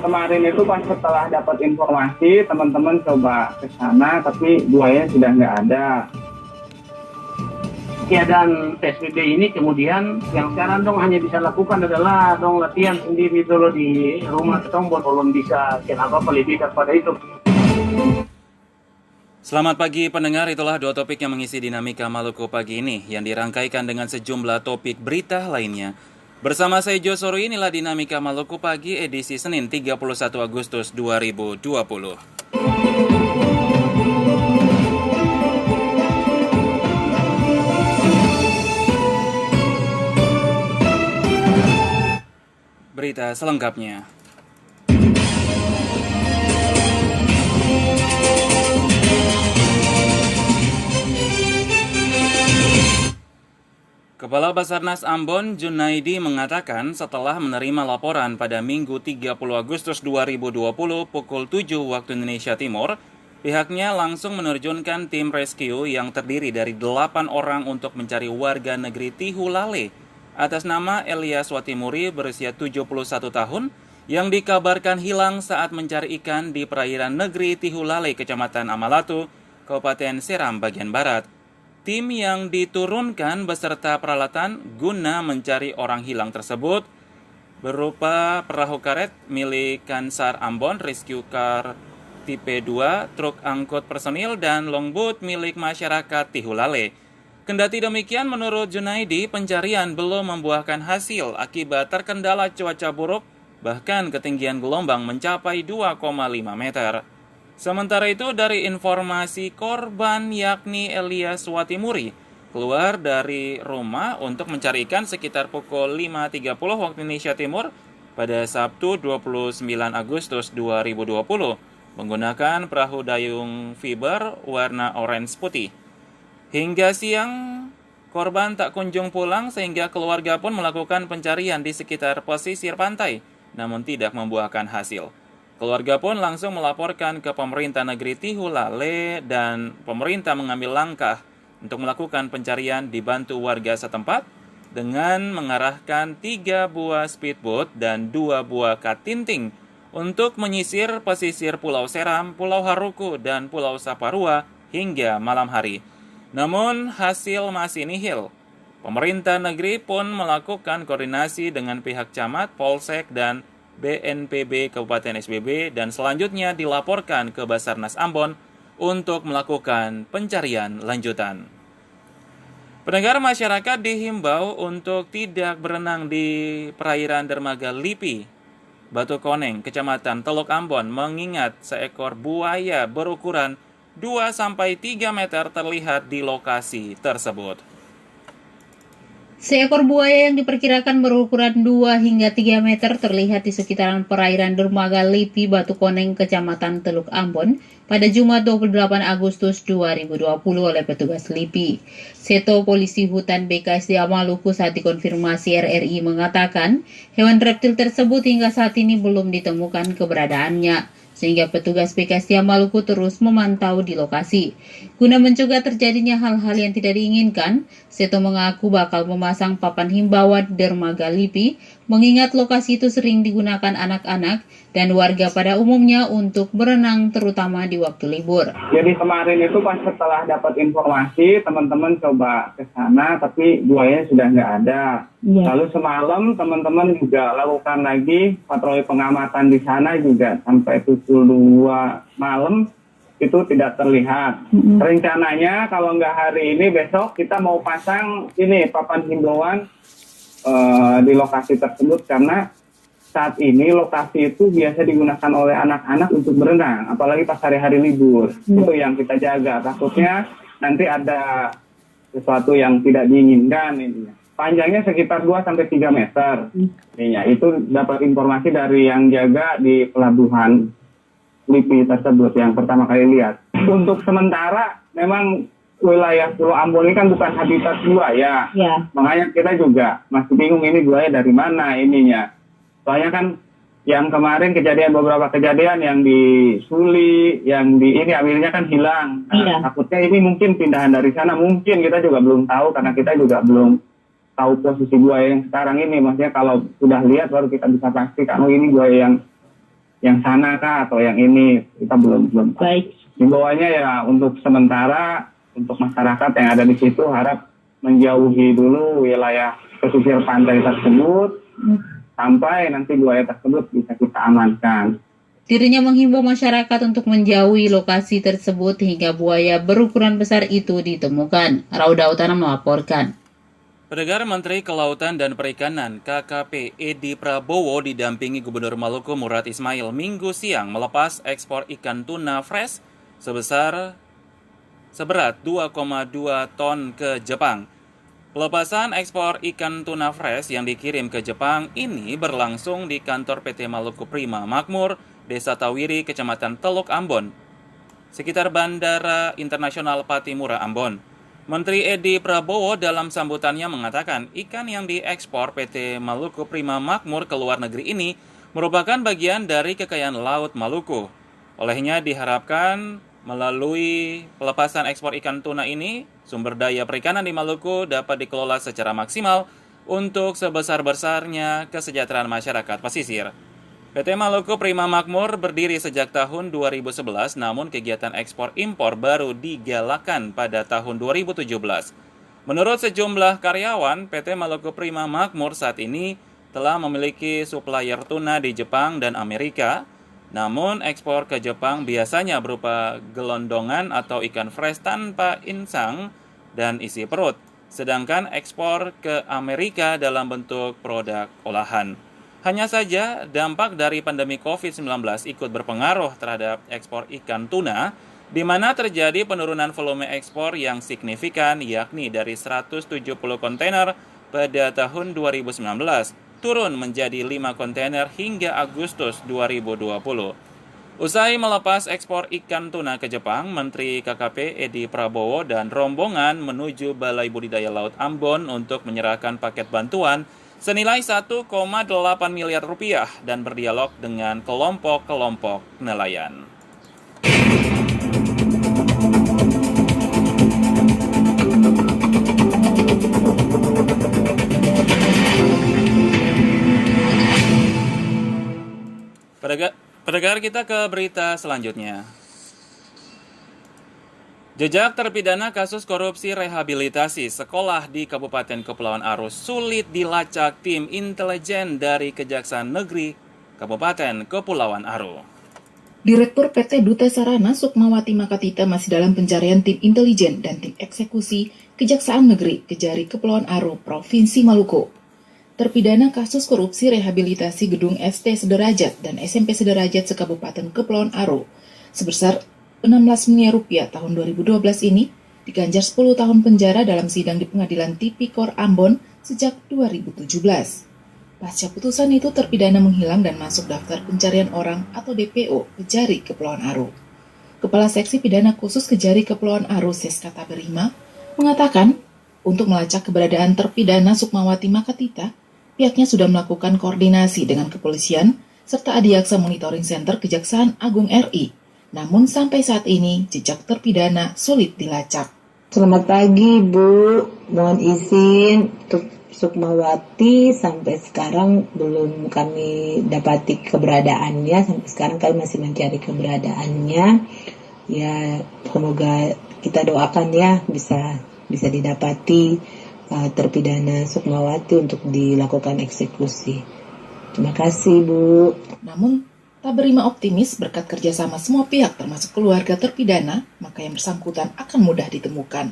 kemarin itu pas setelah dapat informasi, teman-teman coba ke sana, tapi buaya sudah nggak ada. Keadaan PSBB ini kemudian yang sekarang dong hanya bisa lakukan adalah dong latihan sendiri dulu di rumah ketong, belum bisa kenapa lebih daripada itu. Selamat pagi pendengar, itulah dua topik yang mengisi dinamika Maluku pagi ini yang dirangkaikan dengan sejumlah topik berita lainnya. Bersama saya Josoro, inilah dinamika Maluku pagi edisi Senin 31 Agustus 2020. Berita selengkapnya. Kepala Basarnas Ambon, Junaidi, mengatakan setelah menerima laporan pada Minggu 30 Agustus 2020 pukul 7 waktu Indonesia Timur, pihaknya langsung menerjunkan tim rescue yang terdiri dari 8 orang untuk mencari warga negeri Tihulale atas nama Elias Watimuri berusia 71 tahun yang dikabarkan hilang saat mencari ikan di perairan negeri Tihulale, Kecamatan Amalatu, Kabupaten Seram bagian barat. Tim yang diturunkan beserta peralatan guna mencari orang hilang tersebut berupa perahu karet milik Kansar Ambon, Rescue Car tipe 2, truk angkut personil, dan longboat milik masyarakat Tihulale. Kendati demikian, menurut Junaidi, pencarian belum membuahkan hasil akibat terkendala cuaca buruk, bahkan ketinggian gelombang mencapai 2,5 meter. Sementara itu, dari informasi korban yakni Elias Watimuri keluar dari rumah untuk mencari ikan sekitar pukul 5.30 waktu Indonesia Timur pada Sabtu 29 Agustus 2020 menggunakan perahu dayung fiber warna orange putih. Hingga siang, korban tak kunjung pulang sehingga keluarga pun melakukan pencarian di sekitar pesisir pantai, namun tidak membuahkan hasil. Keluarga pun langsung melaporkan ke pemerintah negeri Tihulale dan pemerintah mengambil langkah untuk melakukan pencarian dibantu warga setempat dengan mengarahkan 3 buah speedboat dan 2 buah katinting untuk menyisir pesisir Pulau Seram, Pulau Haruku, dan Pulau Saparua hingga malam hari. Namun hasil masih nihil. Pemerintah negeri pun melakukan koordinasi dengan pihak camat, Polsek, dan BNPB Kabupaten SBB dan selanjutnya dilaporkan ke Basarnas Ambon untuk melakukan pencarian lanjutan. Pendengar, masyarakat dihimbau untuk tidak berenang di perairan dermaga Lipi, Batu Koneng, Kecamatan Teluk Ambon, mengingat seekor buaya berukuran 2-3 meter terlihat di lokasi tersebut. Seekor buaya yang diperkirakan berukuran 2 hingga 3 meter terlihat di sekitaran perairan dermaga Lipi, Batu Koneng, Kecamatan Teluk Ambon pada Jumat 28 Agustus 2020 oleh petugas Lipi. Seto Polisi Hutan BKSDA Maluku saat dikonfirmasi RRI mengatakan hewan reptil tersebut hingga saat ini belum ditemukan keberadaannya, sehingga petugas BKSDA Maluku terus memantau di lokasi. Guna mencegah terjadinya hal-hal yang tidak diinginkan, Seto mengaku bakal memasang papan himbauan dermaga Lipi, mengingat lokasi itu sering digunakan anak-anak dan warga pada umumnya untuk berenang terutama di waktu libur. Jadi kemarin itu pas setelah dapat informasi, teman-teman coba ke sana, tapi buayanya sudah nggak ada. Lalu semalam teman-teman juga lakukan lagi patroli pengamatan di sana juga sampai pukul 2 malam itu tidak terlihat. Rencananya kalau nggak hari ini, besok kita mau pasang ini papan himbauan di lokasi tersebut karena saat ini lokasi itu biasa digunakan oleh anak-anak untuk berenang, apalagi pas hari-hari libur. Itu yang kita jaga, takutnya nanti ada sesuatu yang tidak diinginkan ini. Panjangnya sekitar 2-3 meter. Itu dapat informasi dari yang jaga di pelabuhan Lipi tersebut yang pertama kali lihat. Untuk sementara memang wilayah Pulau Ambon ini kan bukan habitat buaya. Makanya kita juga masih bingung ini buaya dari mana ininya. Soalnya kan yang kemarin beberapa kejadian yang di Suli, yang di ini akhirnya kan hilang. Takutnya ini mungkin pindahan dari sana, mungkin kita juga belum tahu karena kita juga belum tahu posisi buaya yang sekarang ini. Maksudnya kalau sudah lihat baru kita bisa pastikan ini buaya yang yang sana kah atau yang ini, kita belum. Baik. Himbauannya ya untuk sementara untuk masyarakat yang ada di situ harap menjauhi dulu wilayah pesisir pantai tersebut sampai nanti buaya tersebut bisa kita amankan. Dirinya menghimbau masyarakat untuk menjauhi lokasi tersebut hingga buaya berukuran besar itu ditemukan. Rauda Utana melaporkan. Pendengar, Menteri Kelautan dan Perikanan KKP Edi Prabowo didampingi Gubernur Maluku Murad Ismail Minggu siang melepas ekspor ikan tuna fresh seberat 2,2 ton ke Jepang. Pelepasan ekspor ikan tuna fresh yang dikirim ke Jepang ini berlangsung di kantor PT Maluku Prima Makmur, Desa Tawiri, Kecamatan Teluk Ambon, sekitar Bandara Internasional Patimura, Ambon. Menteri Edi Prabowo dalam sambutannya mengatakan ikan yang diekspor PT Maluku Prima Makmur ke luar negeri ini merupakan bagian dari kekayaan laut Maluku. Olehnya diharapkan melalui pelepasan ekspor ikan tuna ini, sumber daya perikanan di Maluku dapat dikelola secara maksimal untuk sebesar-besarnya kesejahteraan masyarakat pesisir. PT Maluku Prima Makmur berdiri sejak tahun 2011, namun kegiatan ekspor-impor baru digalakan pada tahun 2017. Menurut sejumlah karyawan, PT Maluku Prima Makmur saat ini telah memiliki supplier tuna di Jepang dan Amerika. Namun, ekspor ke Jepang biasanya berupa gelondongan atau ikan fresh tanpa insang dan isi perut, sedangkan ekspor ke Amerika dalam bentuk produk olahan. Hanya saja, dampak dari pandemi COVID-19 ikut berpengaruh terhadap ekspor ikan tuna, di mana terjadi penurunan volume ekspor yang signifikan, yakni dari 170 kontainer pada tahun 2019, turun menjadi 5 kontainer hingga Agustus 2020. Usai melepas ekspor ikan tuna ke Jepang, Menteri KKP Edi Prabowo dan rombongan menuju Balai Budidaya Laut Ambon untuk menyerahkan paket bantuan senilai 1,8 miliar rupiah dan berdialog dengan kelompok-kelompok nelayan. Pendengar, kita ke berita selanjutnya. Jejak terpidana kasus korupsi rehabilitasi sekolah di Kabupaten Kepulauan Arus sulit dilacak tim intelijen dari Kejaksaan Negeri Kabupaten Kepulauan Arus. Direktur PT Duta Sarana Sukmawati Makatita masih dalam pencarian tim intelijen dan tim eksekusi Kejaksaan Negeri Kejari Kepulauan Arus, Provinsi Maluku. Terpidana kasus korupsi rehabilitasi gedung ST Sederajat dan SMP Sederajat se-Kabupaten Kepulauan Arus sebesar 16 miliar rupiah tahun 2012 ini diganjar 10 tahun penjara dalam sidang di Pengadilan Tipikor Ambon sejak 2017. Pasca putusan itu, terpidana menghilang dan masuk daftar pencarian orang atau DPO Kejari Kepulauan Arus. Kepala Seksi Pidana Khusus Kejari Kepulauan Arus, Seska Taberima, mengatakan untuk melacak keberadaan terpidana Sukmawati Makatita, pihaknya sudah melakukan koordinasi dengan kepolisian serta Adiaksa Monitoring Center Kejaksaan Agung RI. Namun sampai saat ini jejak terpidana sulit dilacak. Selamat pagi Bu, mohon izin untuk Sukmawati sampai sekarang belum kami dapati keberadaannya, sampai sekarang kami masih mencari keberadaannya. Ya semoga kita doakan ya bisa didapati terpidana Sukmawati untuk dilakukan eksekusi. Terima kasih Bu. Namun Taberima optimis berkat kerjasama semua pihak termasuk keluarga terpidana, maka yang bersangkutan akan mudah ditemukan.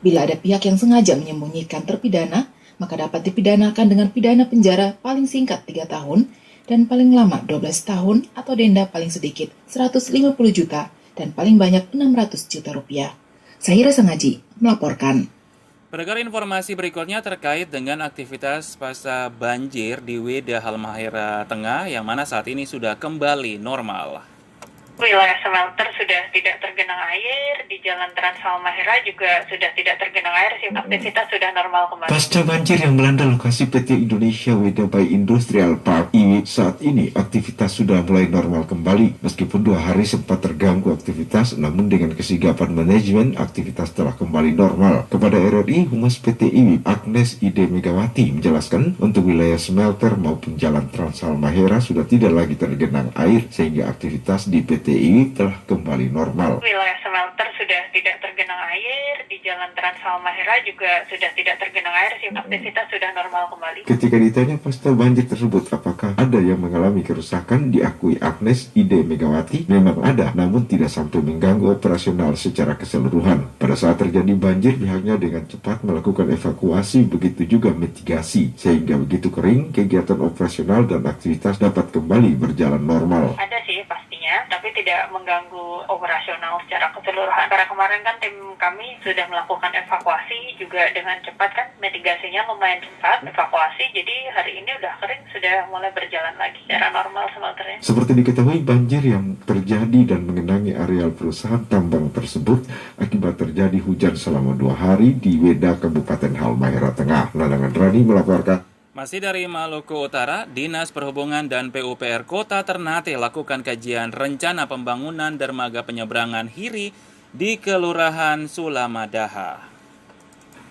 Bila ada pihak yang sengaja menyembunyikan terpidana, maka dapat dipidanakan dengan pidana penjara paling singkat 3 tahun dan paling lama 12 tahun atau denda paling sedikit 150 juta dan paling banyak 600 juta rupiah. Sahira Sangaji melaporkan. Pendengar, informasi berikutnya terkait dengan aktivitas pasca banjir di Weda Halmahera Tengah yang mana saat ini sudah kembali normal. Wilayah smelter sudah tidak tergenang air, di Jalan Trans Halmahera juga sudah tidak tergenang air, aktivitas sudah normal kembali. Pasca banjir yang melanda lokasi PT Indonesia Weda Bay Industrial Park IWI, saat ini aktivitas sudah mulai normal kembali. Meskipun 2 hari sempat terganggu aktivitas, namun dengan kesigapan manajemen, aktivitas telah kembali normal. Kepada RRI, Humas PT IWI, Agnes Ide Megawati, menjelaskan untuk wilayah smelter maupun Jalan Trans Halmahera sudah tidak lagi tergenang air, sehingga aktivitas di PT IWI telah kembali normal. Wilayah smelter sudah tidak tergenang air, di Jalan Trans Halmahera juga sudah tidak tergenang air, aktivitas sudah normal kembali. Ketika ditanya pasca banjir tersebut apakah ada yang mengalami kerusakan, diakui Agnes Ide Megawati memang ada, namun tidak sampai mengganggu operasional secara keseluruhan. Pada saat terjadi banjir, pihaknya dengan cepat melakukan evakuasi, begitu juga mitigasi, sehingga begitu kering, kegiatan operasional dan aktivitas dapat kembali berjalan normal. Ada sih pastinya, tapi tidak mengganggu operasional secara keseluruhan. Karena kemarin kan tim kami sudah melakukan evakuasi juga dengan cepat, kan mitigasinya lumayan cepat evakuasi, jadi hari ini udah kering, sudah mulai berjalan lagi secara normal smelternya. Seperti diketahui, banjir yang terjadi dan mengenangi areal perusahaan tambang tersebut akibat terjadi hujan selama 2 hari di Weda, Kabupaten Halmahera Tengah. Nalangan Rani melaporkan. Masih dari Maluku Utara, Dinas Perhubungan dan PUPR Kota Ternate lakukan kajian rencana pembangunan dermaga penyeberangan Hiri di Kelurahan Sulamadaha.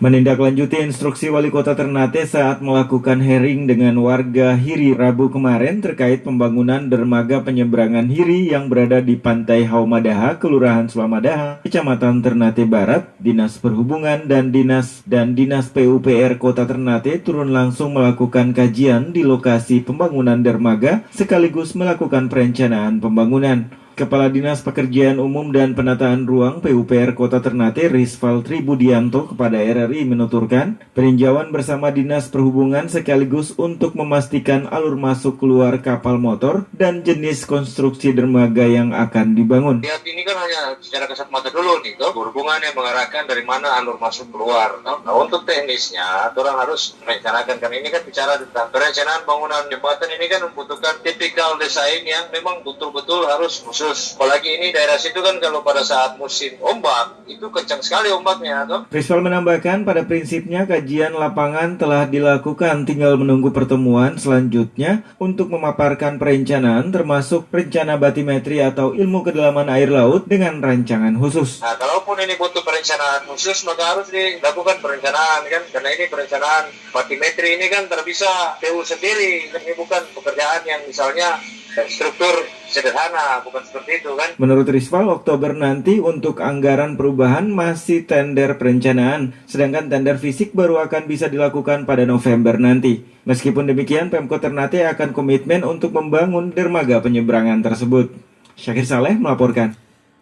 Menindaklanjuti instruksi Wali Kota Ternate saat melakukan hearing dengan warga Hiri Rabu kemarin terkait pembangunan dermaga penyeberangan Hiri yang berada di Pantai Haumadaha, Kelurahan Sulamadaha, Kecamatan Ternate Barat, Dinas Perhubungan dan Dinas PUPR Kota Ternate turun langsung melakukan kajian di lokasi pembangunan dermaga sekaligus melakukan perencanaan pembangunan. Kepala Dinas Pekerjaan Umum dan Penataan Ruang PUPR Kota Ternate, Rizval Tribudianto, kepada RRI menuturkan, peninjauan bersama Dinas Perhubungan sekaligus untuk memastikan alur masuk keluar kapal motor dan jenis konstruksi dermaga yang akan dibangun. Lihat ini kan hanya secara kasat mata dulu nih, berhubungan yang mengarahkan dari mana alur masuk keluar. Nah, untuk teknisnya, orang harus merencanakan, karena ini kan bicara tentang perencanaan bangunan jembatan, ini kan membutuhkan tipikal desain yang memang betul-betul harus khusus. Apalagi ini daerah situ kan kalau pada saat musim ombak, itu kencang sekali ombaknya. Rizval menambahkan pada prinsipnya kajian lapangan telah dilakukan, tinggal menunggu pertemuan selanjutnya untuk memaparkan perencanaan termasuk rencana batimetri atau ilmu kedalaman air laut dengan rancangan khusus. Nah, kalaupun ini butuh perencanaan khusus, maka harus dilakukan perencanaan kan, karena ini perencanaan batimetri ini kan terbisa PU sendiri, ini bukan pekerjaan yang misalnya struktur sederhana, bukan seperti itu kan. Menurut Rizval, Oktober nanti untuk anggaran perubahan masih tender perencanaan, sedangkan tender fisik baru akan bisa dilakukan pada November nanti. Meskipun demikian, Pemkot Ternate akan komitmen untuk membangun dermaga penyeberangan tersebut. Syakir Saleh melaporkan.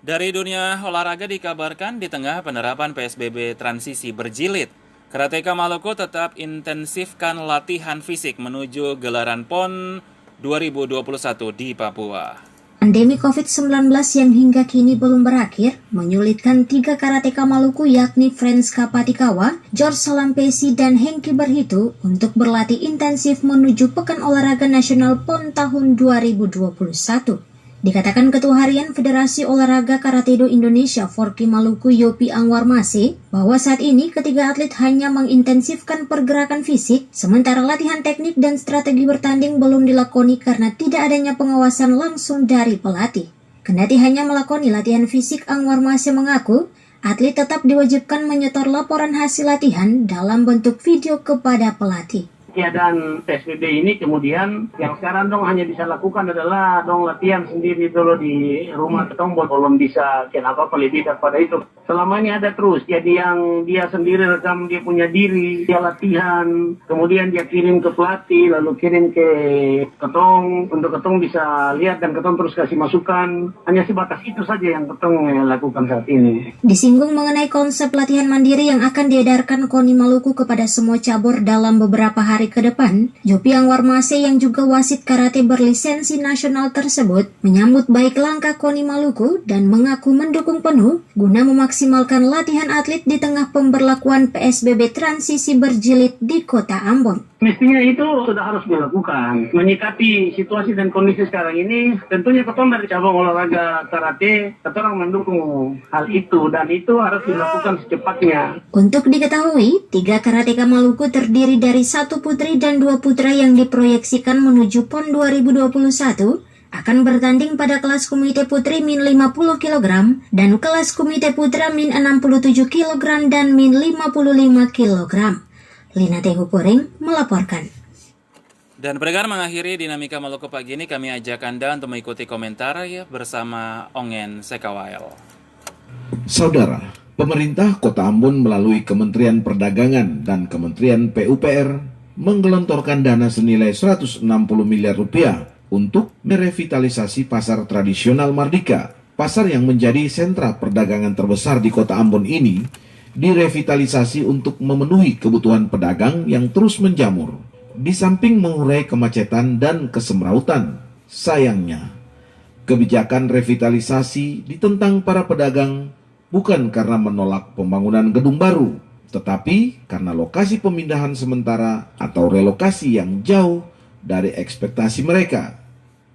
Dari dunia olahraga dikabarkan di tengah penerapan PSBB transisi berjilid, Karateka Maluku tetap intensifkan latihan fisik menuju gelaran PON 2021 di Papua. Pandemi COVID-19 yang hingga kini belum berakhir menyulitkan 3 karateka Maluku yakni Frans Kapatikawa, George Salampesi, dan Hengki Berhitu untuk berlatih intensif menuju Pekan Olahraga Nasional PON tahun 2021. Dikatakan Ketua Harian Federasi Olahraga Karatedo Indonesia Forki Maluku Yopi Anwar Mase bahwa saat ini ketiga atlet hanya mengintensifkan pergerakan fisik, sementara latihan teknik dan strategi bertanding belum dilakoni karena tidak adanya pengawasan langsung dari pelatih. Kendati hanya melakoni latihan fisik, Anwar Mase mengaku atlet tetap diwajibkan menyetor laporan hasil latihan dalam bentuk video kepada pelatih. Keadaan PSBB ini kemudian yang sekarang dong hanya bisa lakukan adalah dong latihan sendiri dulu di rumah ketombol, belum bisa kenapa lebih daripada itu. Selama ini ada terus, jadi yang dia sendiri rekam dia punya diri, dia latihan, kemudian dia kirim ke pelatih, lalu kirim ke ketong, untuk ketong bisa lihat dan ketong terus kasih masukan. Hanya sebatas itu saja yang ketong lakukan saat ini. Disinggung mengenai konsep latihan mandiri yang akan diedarkan KONI Maluku kepada semua cabur dalam beberapa hari ke depan, Yopi Anwar Mase yang juga wasit karate berlisensi nasional tersebut menyambut baik langkah KONI Maluku dan mengaku mendukung penuh guna memaksimalkan memaksimalkan latihan atlet di tengah pemberlakuan PSBB transisi berjilid di Kota Ambon. Mestinya itu sudah harus dilakukan. Menyikapi situasi dan kondisi sekarang ini, tentunya ketua dari cabang olahraga karate, kita orang mendukung hal itu dan itu harus dilakukan secepatnya. Untuk diketahui, 3 karateka Maluku terdiri dari 1 putri dan 2 putra yang diproyeksikan menuju PON 2021 akan bertanding pada kelas komite putri min 50 kg dan kelas komite putra min 67 kg dan min 55 kg. Lina Tehu Puring melaporkan. Dan pendengar, mengakhiri Dinamika Maluku pagi ini, kami ajak Anda untuk mengikuti komentar ya bersama Ongen Sekawael. Saudara, pemerintah Kota Ambon melalui Kementerian Perdagangan dan Kementerian PUPR menggelontorkan dana senilai 160 miliar rupiah untuk merevitalisasi pasar tradisional Mardika. Pasar yang menjadi sentra perdagangan terbesar di Kota Ambon ini direvitalisasi untuk memenuhi kebutuhan pedagang yang terus menjamur. Di samping mengurai kemacetan dan kesemrautan, sayangnya, kebijakan revitalisasi ditentang para pedagang bukan karena menolak pembangunan gedung baru, tetapi karena lokasi pemindahan sementara atau relokasi yang jauh dari ekspektasi mereka.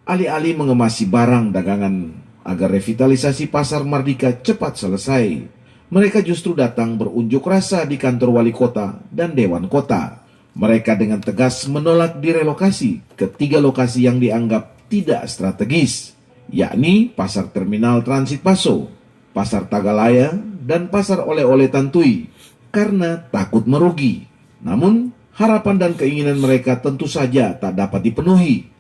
Alih-alih mengemasi barang dagangan agar revitalisasi pasar Mardika cepat selesai, mereka justru datang berunjuk rasa di kantor wali kota dan dewan kota. Mereka dengan tegas menolak direlokasi ke 3 lokasi yang dianggap tidak strategis, yakni Pasar Terminal Transit Paso, Pasar Tagalaya, dan Pasar Oleh-oleh Tantui, karena takut merugi. Namun, harapan dan keinginan mereka tentu saja tak dapat dipenuhi,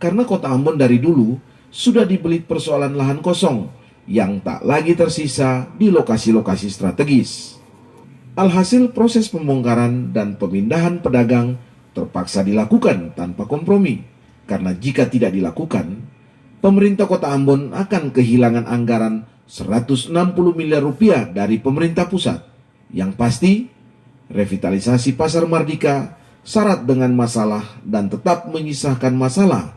karena Kota Ambon dari dulu sudah dibelit persoalan lahan kosong yang tak lagi tersisa di lokasi-lokasi strategis. Alhasil proses pembongkaran dan pemindahan pedagang terpaksa dilakukan tanpa kompromi, karena jika tidak dilakukan, pemerintah Kota Ambon akan kehilangan anggaran 160 miliar rupiah dari pemerintah pusat. Yang pasti, revitalisasi pasar Mardika syarat dengan masalah dan tetap menyisakan masalah,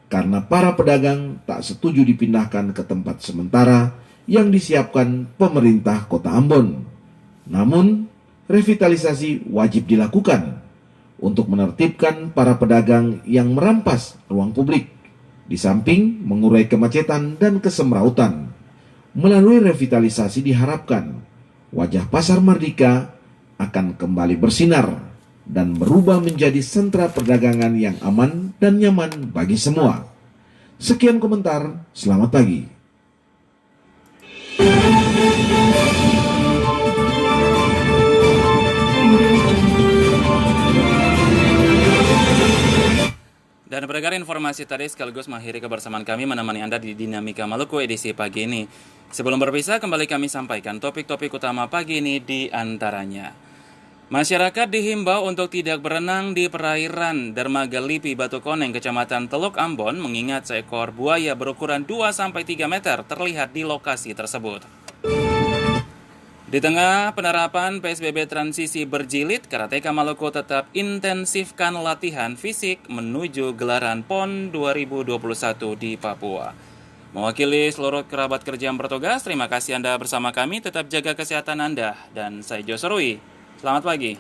karena para pedagang tak setuju dipindahkan ke tempat sementara yang disiapkan pemerintah Kota Ambon. Namun, revitalisasi wajib dilakukan untuk menertibkan para pedagang yang merampas ruang publik, di samping mengurai kemacetan dan kesemrautan. Melalui revitalisasi diharapkan wajah pasar Mardika akan kembali bersinar dan berubah menjadi sentra perdagangan yang aman dan nyaman bagi semua. Sekian komentar, selamat pagi. Dan pendengar, informasi tadi sekaligus mengakhiri kebersamaan kami menemani Anda di Dinamika Maluku edisi pagi ini. Sebelum berpisah, kembali kami sampaikan topik-topik utama pagi ini di antaranya. Masyarakat dihimbau untuk tidak berenang di perairan Dermaga Lipi Batu Koneng, Kecamatan Teluk Ambon, mengingat seekor buaya berukuran 2-3 meter terlihat di lokasi tersebut. Di tengah penerapan PSBB transisi berjilid, Karateka Maluku tetap intensifkan latihan fisik menuju gelaran PON 2021 di Papua. Mewakili seluruh kerabat kerja yang bertugas, terima kasih Anda bersama kami, tetap jaga kesehatan Anda, dan saya Joserui. Selamat pagi.